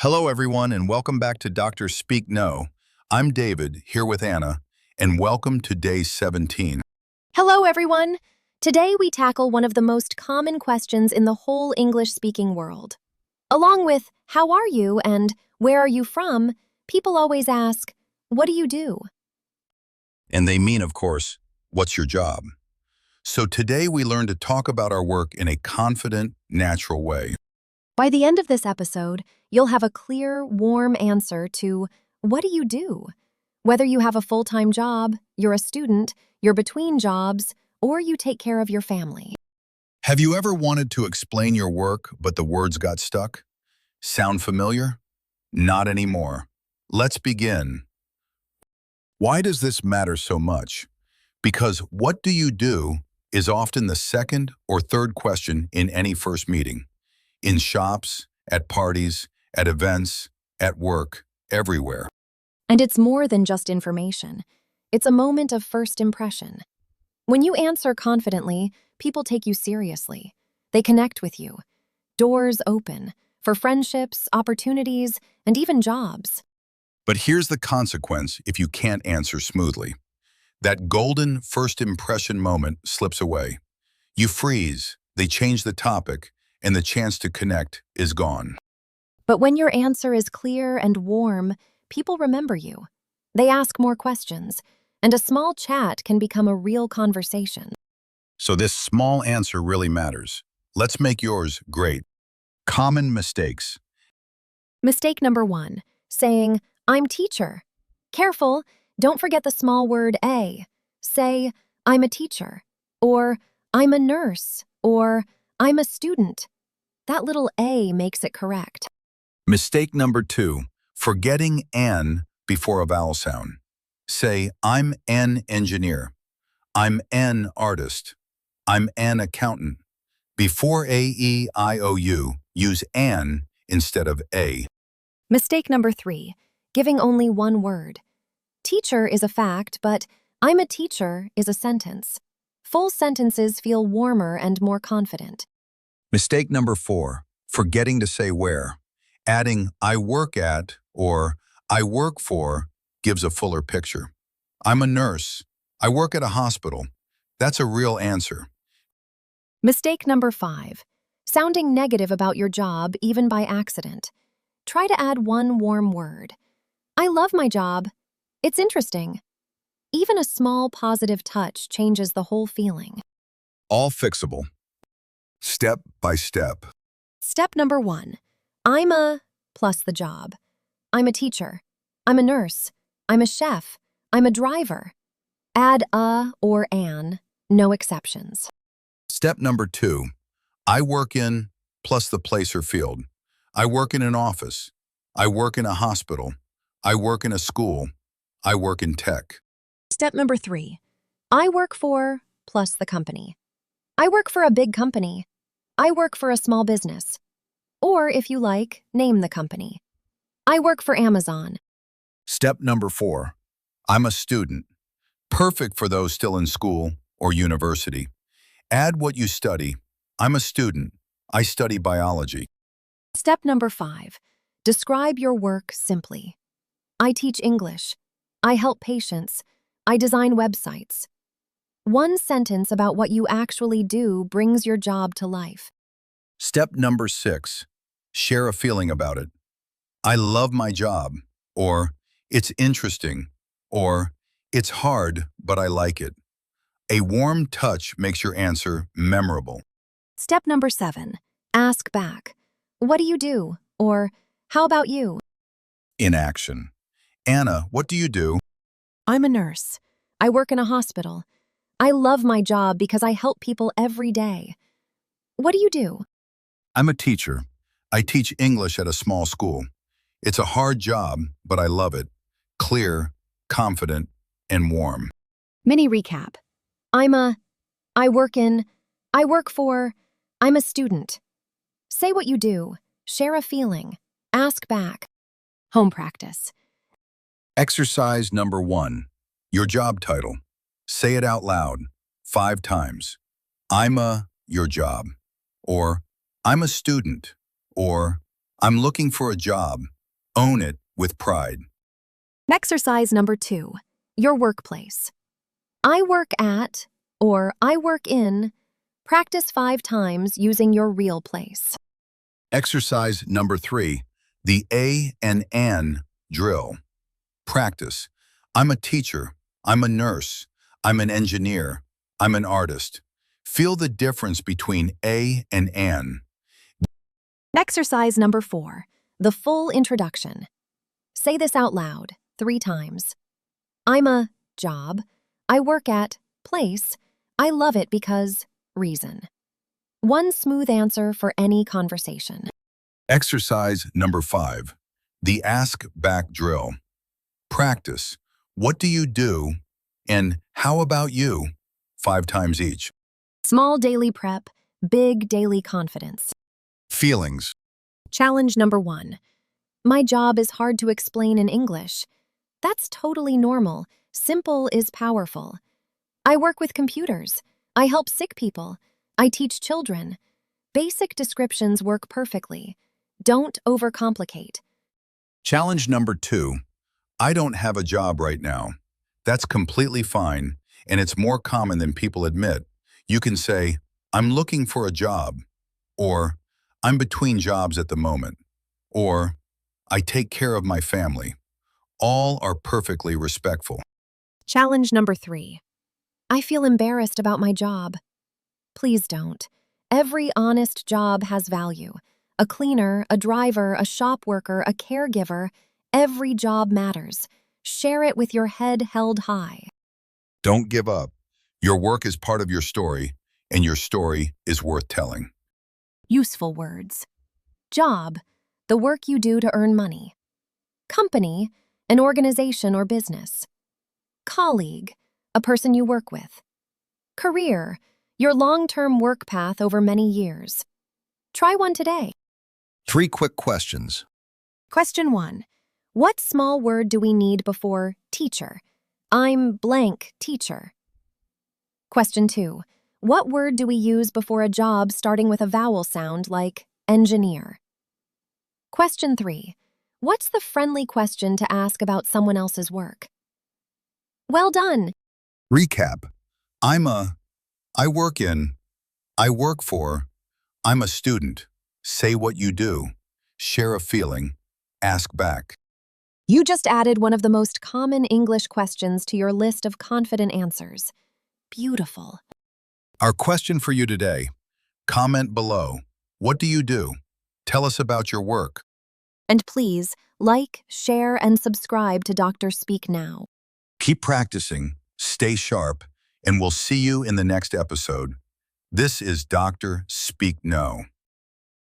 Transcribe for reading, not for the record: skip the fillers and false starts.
Hello, everyone, and welcome back to DR SPEAKNOW. I'm David, here with Anna, and welcome to day 17. Hello, everyone. Today we tackle one of the most common questions in the whole English-speaking world. Along with, how are you and where are you from, people always ask, what do you do? And they mean, of course, what's your job? So today we learn to talk about our work in a confident, natural way. By the end of this episode, you'll have a clear, warm answer to, what do you do? Whether you have a full-time job, you're a student, you're between jobs, or you take care of your family. Have you ever wanted to explain your work, but the words got stuck? Sound familiar? Not anymore. Let's begin. Why does this matter so much? Because what do you do is often the second or third question in any first meeting. In shops, at parties, at events, at work, everywhere. And it's more than just information. It's a moment of first impression. When you answer confidently, people take you seriously. They connect with you. Doors open for friendships, opportunities, and even jobs. But here's the consequence if you can't answer smoothly. That golden first impression moment slips away. You freeze, they change the topic, and the chance to connect is gone. But when your answer is clear and warm, people remember you. They ask more questions, and a small chat can become a real conversation. So this small answer really matters. Let's make yours great. Common mistakes. Mistake number 1, saying, I'm teacher. Careful, don't forget the small word a. Say, I'm a teacher, or I'm a nurse, or I'm a student. That little a makes it correct. Mistake number 2, forgetting an before a vowel sound. Say, I'm an engineer. I'm an artist. I'm an accountant. Before a, e, I, o, u, use an instead of a. Mistake number 3, giving only one word. Teacher is a fact, but I'm a teacher is a sentence. Full sentences feel warmer and more confident. Mistake number 4, forgetting to say where. Adding I work at or I work for gives a fuller picture. I'm a nurse. I work at a hospital. That's a real answer. Mistake number 5, sounding negative about your job even by accident. Try to add one warm word. I love my job. It's interesting. Even a small positive touch changes the whole feeling. All fixable. Step by step. Step number 1, I'm a plus the job. I'm a teacher. I'm a nurse. I'm a chef. I'm a driver. Add a or an, no exceptions. Step number 2, I work in plus the place or field. I work in an office. I work in a hospital. I work in a school. I work in tech. Step number 3, I work for plus the company. I work for a big company. I work for a small business. Or, if you like, name the company. I work for Amazon. Step number 4, I'm a student. Perfect for those still in school or university. Add what you study. I'm a student. I study biology. Step number 5, describe your work simply. I teach English. I help patients. I design websites. One sentence about what you actually do brings your job to life. Step number 6, share a feeling about it. I love my job, or it's interesting, or it's hard, but I like it. A warm touch makes your answer memorable. Step number 7, ask back. What do you do? Or, how about you? In action. Anna, what do you do? I'm a nurse. I work in a hospital. I love my job because I help people every day. What do you do? I'm a teacher. I teach English at a small school. It's a hard job, but I love it. Clear, confident, and warm. Mini recap. I work for, I'm a student. Say what you do. Share a feeling. Ask back. Home practice. Exercise number 1, your job title. Say it out loud, 5 times. I'm your job. Or, I'm a student. Or, I'm looking for a job. Own it with pride. Exercise number 2, your workplace. I work at or I work in. Practice 5 times using your real place. Exercise number 3, the A and N drill. Practice. I'm a teacher. I'm a nurse. I'm an engineer. I'm an artist. Feel the difference between A and N. Exercise number 4, the full introduction. Say this out loud 3 times. I'm a job. I work at place. I love it because reason. One smooth answer for any conversation. Exercise number 5, the ask back drill. Practice. What do you do? And how about you? 5 times each. Small daily prep, big daily confidence. Feelings. Challenge number 1. My job is hard to explain in English. That's totally normal. Simple is powerful. I work with computers. I help sick people. I teach children. Basic descriptions work perfectly. Don't overcomplicate. Challenge number 2. I don't have a job right now. That's completely fine, and it's more common than people admit. You can say, I'm looking for a job, or I'm between jobs at the moment, or I take care of my family. All are perfectly respectful. Challenge number 3. I feel embarrassed about my job. Please don't. Every honest job has value. A cleaner, a driver, a shop worker, a caregiver, every job matters. Share it with your head held high. Don't give up. Your work is part of your story, and your story is worth telling. Useful words. Job, the work you do to earn money. Company, an organization or business. Colleague, a person you work with. Career, your long-term work path over many years. Try one today. 3 quick questions. Question 1. What small word do we need before teacher? I'm blank teacher. Question 2. What word do we use before a job starting with a vowel sound like engineer? Question 3. What's the friendly question to ask about someone else's work? Well done! Recap. I work in, I work for, I'm a student. Say what you do. Share a feeling. Ask back. You just added one of the most common English questions to your list of confident answers. Beautiful. Our question for you today. Comment below. What do you do? Tell us about your work. And please, like, share, and subscribe to Dr. Speak Now. Keep practicing, stay sharp, and we'll see you in the next episode. This is Dr. Speak Now.